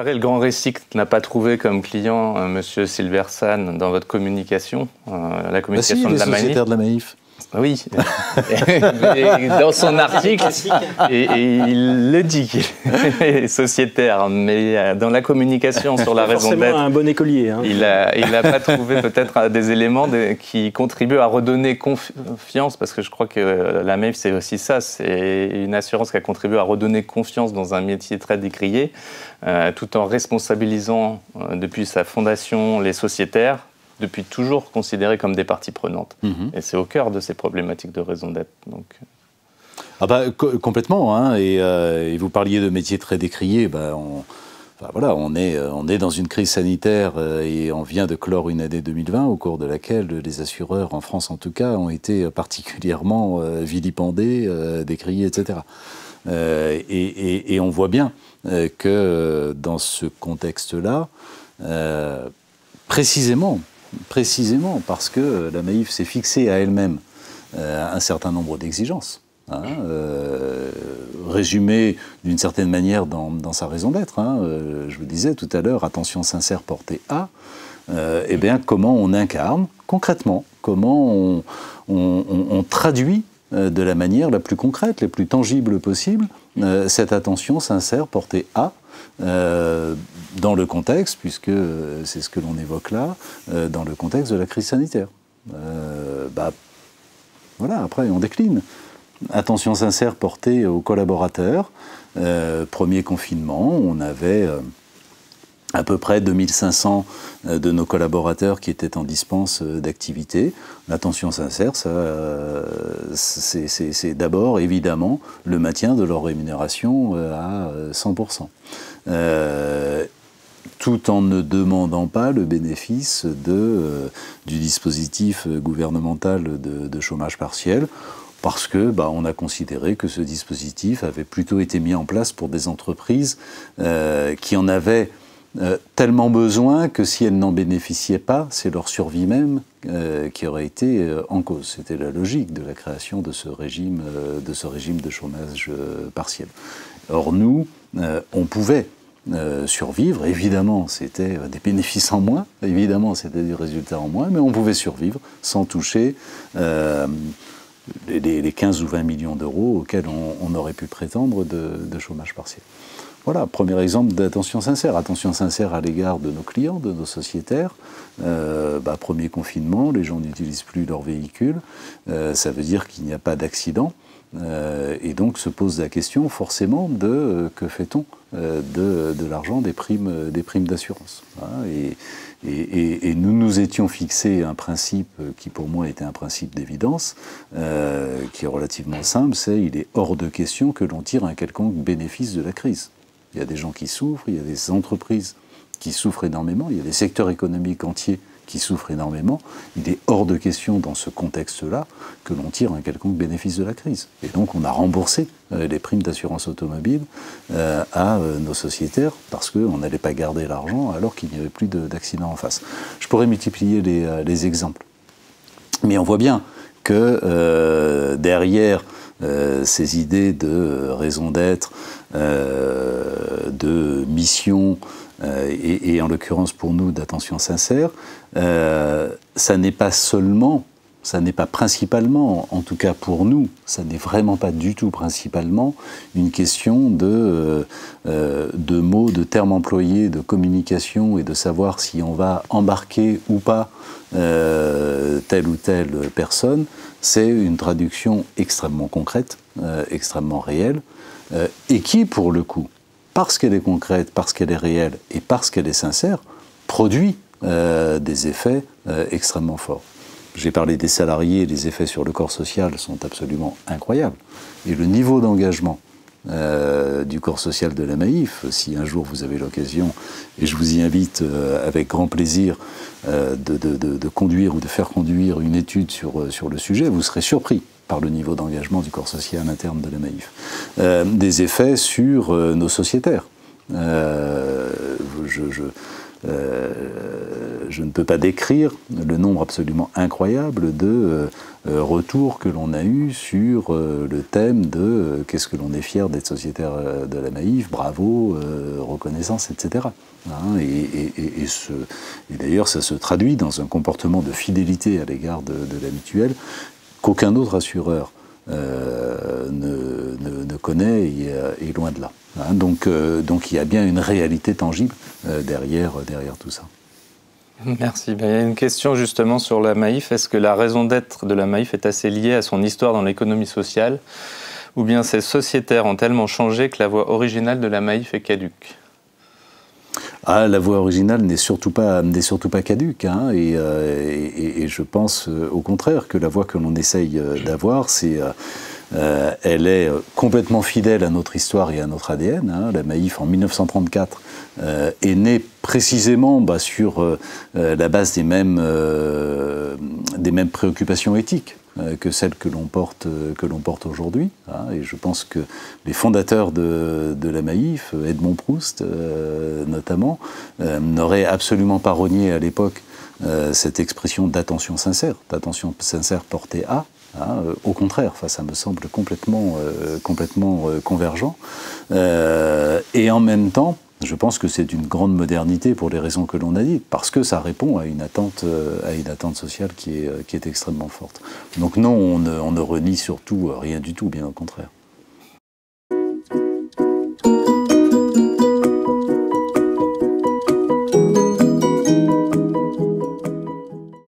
préparé. Le Grand Récit n'a pas trouvé comme client Monsieur Silversan dans votre communication, la communication de la Manif. Sociétaires de la Manif. Oui, mais dans son article, et il le dit qu'il est sociétaire, mais dans la communication sur la raison d'être, forcément un bon écolier. Hein. Il n'a pas trouvé peut-être des éléments qui contribuent à redonner confiance, parce que je crois que la Maif, c'est aussi ça, c'est une assurance qui a contribué à redonner confiance dans un métier très décrié, tout en responsabilisant depuis sa fondation les sociétaires, depuis toujours considérés comme des parties prenantes. Et c'est au cœur de ces problématiques de raison d'être. Donc... Ah bah, complètement, hein, et vous parliez de métiers très décriés, on est dans une crise sanitaire et on vient de clore une année 2020 au cours de laquelle les assureurs, en France en tout cas, ont été particulièrement vilipendés, décriés, etc. Et on voit bien que dans ce contexte-là, précisément parce que la Maif s'est fixée à elle-même un certain nombre d'exigences, résumées d'une certaine manière dans sa raison d'être. Je vous disais tout à l'heure, attention sincère portée à, eh bien, comment on incarne concrètement, comment on traduit de la manière la plus concrète, la plus tangible possible, cette attention sincère portée à, dans le contexte, puisque c'est ce que l'on évoque là, dans le contexte de la crise sanitaire. Voilà, après on décline. Attention sincère portée aux collaborateurs. Premier confinement, on avait à peu près 2500 de nos collaborateurs qui étaient en dispense d'activité. L'attention sincère, c'est d'abord évidemment le maintien de leur rémunération à 100%. Tout en ne demandant pas le bénéfice du dispositif gouvernemental de chômage partiel, parce que on a considéré que ce dispositif avait plutôt été mis en place pour des entreprises qui en avaient tellement besoin que si elles n'en bénéficiaient pas, c'est leur survie même qui aurait été en cause. C'était la logique de la création de ce régime de chômage partiel. Or nous, on pouvait survivre, évidemment c'était des bénéfices en moins, évidemment c'était du résultat en moins, mais on pouvait survivre sans toucher les 15 ou 20 millions d'euros auxquels on aurait pu prétendre de chômage partiel. Voilà, premier exemple d'attention sincère à l'égard de nos clients, de nos sociétaires. Premier confinement, les gens n'utilisent plus leur véhicule, ça veut dire qu'il n'y a pas d'accident. Et donc se pose la question forcément de que fait-on de l'argent des primes d'assurance. Et nous nous étions fixés un principe qui pour moi était un principe d'évidence, qui est relativement simple, c'est il est hors de question que l'on tire un quelconque bénéfice de la crise. Il y a des gens qui souffrent, il y a des entreprises qui souffrent énormément, il y a des secteurs économiques entiers qui souffrent énormément. Il est hors de question dans ce contexte-là que l'on tire un quelconque bénéfice de la crise. Et donc on a remboursé les primes d'assurance automobile à nos sociétaires parce qu'on n'allait pas garder l'argent alors qu'il n'y avait plus d'accidents en face. Je pourrais multiplier les exemples. Mais on voit bien que derrière ces idées de raison d'être, de mission, et en l'occurrence pour nous d'attention sincère, ça n'est pas principalement, en tout cas pour nous, ça n'est vraiment pas du tout principalement une question de mots, de termes employés, de communication et de savoir si on va embarquer ou pas telle ou telle personne. C'est une traduction extrêmement concrète, extrêmement réelle, et qui, pour le coup, parce qu'elle est concrète, parce qu'elle est réelle et parce qu'elle est sincère, produit des effets extrêmement forts. J'ai parlé des salariés, les effets sur le corps social sont absolument incroyables. Et le niveau d'engagement du corps social de la Maif, si un jour vous avez l'occasion, et je vous y invite avec grand plaisir de conduire ou de faire conduire une étude sur le sujet, vous serez surpris par le niveau d'engagement du corps social interne de la Maif. Des effets sur nos sociétaires. je ne peux pas décrire le nombre absolument incroyable de retours que l'on a eu sur le thème de qu'est-ce que l'on est fier d'être sociétaire de la Maïf, bravo, reconnaissance, etc. Hein, et d'ailleurs, ça se traduit dans un comportement de fidélité à l'égard de la mutuelle qu'aucun autre assureur ne connaît et loin de là. Hein, donc il y a bien une réalité tangible derrière tout ça. Merci. Il y a une question justement sur la Maïf. Est-ce que la raison d'être de la Maïf est assez liée à son histoire dans l'économie sociale, ou bien ces sociétaires ont tellement changé que la voie originale de la Maïf est caduque? Ah, la voie originale n'est surtout pas caduque, hein, et je pense au contraire que la voie que l'on essaye d'avoir, elle est complètement fidèle à notre histoire et à notre ADN. Hein. La Maïf, en 1934, est née précisément sur la base des mêmes préoccupations éthiques que celles que l'on porte aujourd'hui. Hein. Et je pense que les fondateurs de la Maïf, Edmond Proust notamment, n'auraient absolument pas renié à l'époque cette expression d'attention sincère portée à. Hein, au contraire, ça me semble complètement convergent. Et en même temps, je pense que c'est une grande modernité pour les raisons que l'on a dites, parce que ça répond à une attente sociale qui est extrêmement forte. Donc non, on ne renie surtout rien du tout, bien au contraire.